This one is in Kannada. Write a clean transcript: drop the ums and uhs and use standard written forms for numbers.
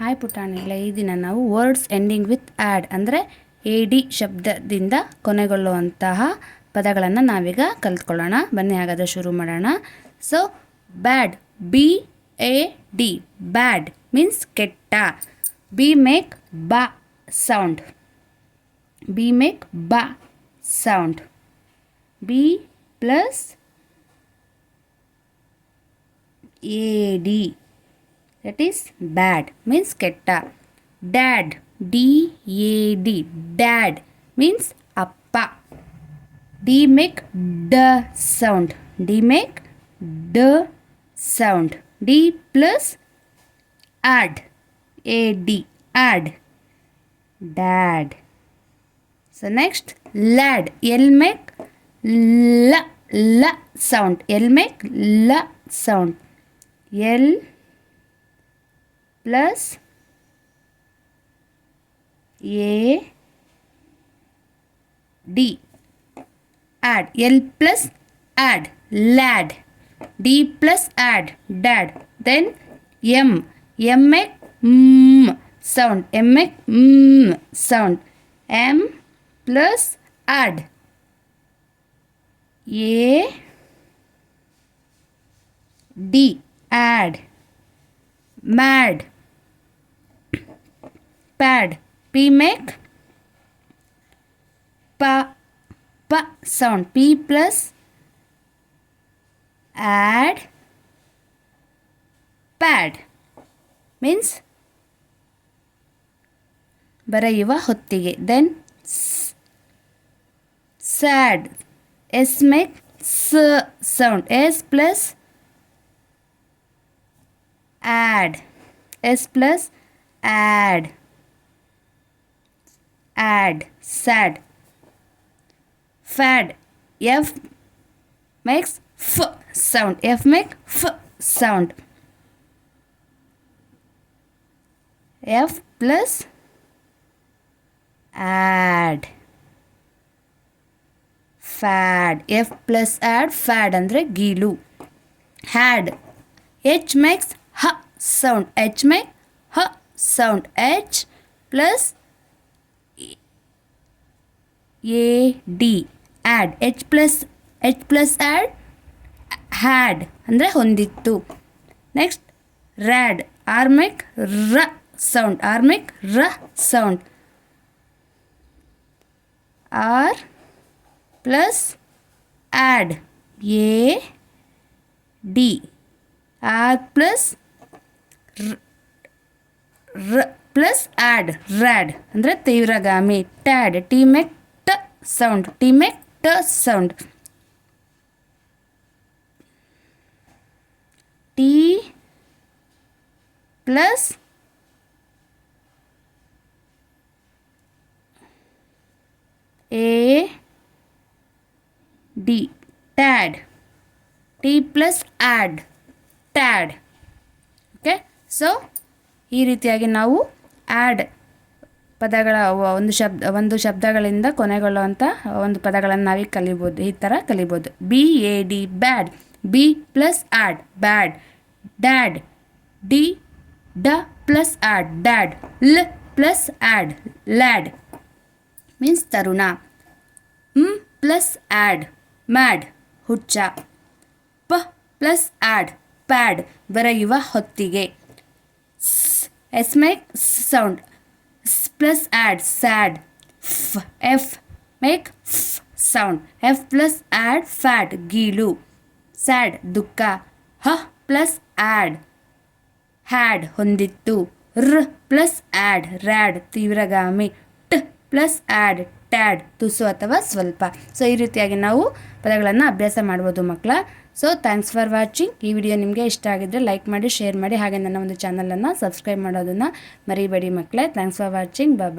ಹಾಯ್ ಪುಟಾಣಿಗಳೇ, ಈ ದಿನ ನಾವು ವರ್ಡ್ಸ್ ಎಂಡಿಂಗ್ ವಿತ್ ಆ್ಯಡ್ ಅಂದರೆ AD ಶಬ್ದದಿಂದ ಕೊನೆಗೊಳ್ಳುವಂತಹ ಪದಗಳನ್ನು ನಾವೀಗ ಕಲಿತ್ಕೊಳ್ಳೋಣ. ಬನ್ನಿ ಹಾಗಾದರೆ ಶುರು ಮಾಡೋಣ. ಸೊ ಬ್ಯಾಡ್, BAD, ಬ್ಯಾಡ್ ಮೀನ್ಸ್ ಕೆಟ್ಟ. ಬಿ ಮೇಕ್ ಬ ಸೌಂಡ್, ಬಿ ಮೇಕ್ ಬ sound. B plus AD, that is bad means ketta. Dad, DAD, dad means appa. D make d sound, D make d sound. D plus add, AD, add, dad. So next lad, L make l sound, L make l sound. L plus AD, add. L plus add, lad. D plus add, dad. Then M make sound, M make sound. M plus add, AD, add. Mad, pad. P make p sound. P plus add, pad means ಬರೆಯುವ ಹೊತ್ತಿಗೆ. Then sad, S make sound. S plus add, S plus add, add, sad. Fad, F makes f sound, F make f sound. F plus add, fad. F plus add, fad ಅಂದರೆ ಗೀಲು. Had, H makes h sound, H make h sound. H plus AD, add. H plus add, had ಅಂದರೆ ಹೊಂದಿತ್ತು. Next rad, R make r sound, R make r sound. R plus add, AD, R plus r plus add, rad ಅಂದರೆ ತೀವ್ರಗಾಮಿ. Tad, T make t sound, T make t sound. T plus AD, tad. T plus add, tad. Okay, so ಈ ರೀತಿಯಾಗಿ ನಾವು ಆ್ಯಡ್ ಪದಗಳ ಒಂದು ಶಬ್ದಗಳಿಂದ ಕೊನೆಗೊಳ್ಳುವಂಥ ಒಂದು ಪದಗಳನ್ನು ನಾವೀಗ ಕಲಿಬೋದು. ಈ ಥರ ಕಲಿಬೋದು. BAD, bad. B plus add, bad. Dad, D ಡ plus add, dad. L plus add, lad means ತರುಣ. ಪ್ಲಸ್ ಆ್ಯಡ್, ಮ್ಯಾಡ್, ಹುಚ್ಚ. ಪ ಪ್ಲಸ್ ಆ್ಯಡ್, ಪ್ಯಾಡ್, ಬರೆಯುವ ಹೊತ್ತಿಗೆ. S make sound, plus add, sad. F make sound, F plus add, fat, ಗೀಲು. ಸ್ಯಾಡ್, ದುಃಖ. ಹ ಪ್ಲಸ್ ಆ್ಯಡ್, ಹ್ಯಾಡ್, ಹೊಂದಿತ್ತು. ರ್ ಪ್ಲಸ್ ಆ್ಯಡ್, ರ್ಯಾಡ್, ತೀವ್ರಗಾಮಿ. ಟ್ ಪ್ಲಸ್ ಆ್ಯಡ್, ಟ್ಯಾಡ್, ತುಸು ಅಥವಾ ಸ್ವಲ್ಪ. ಸೊ ಈ ರೀತಿಯಾಗಿ ನಾವು ಪದಗಳನ್ನು ಅಭ್ಯಾಸ ಮಾಡ್ಬೋದು ಮಕ್ಕಳ. So thanks for watching. ಈ ವಿಡಿಯೋ ನಿಮಗೆ ಇಷ್ಟ ಆಗಿದ್ದರೆ ಲೈಕ್ ಮಾಡಿ, ಶೇರ್ ಮಾಡಿ, ಹಾಗೆ ನನ್ನ ಒಂದು ಚಾನಲನ್ನು ಸಬ್ಸ್ಕ್ರೈಬ್ ಮಾಡೋದನ್ನು ಮರಿಬೇಡಿ ಮಕ್ಕಳೇ. Thanks for watching. ಬಾಯ್.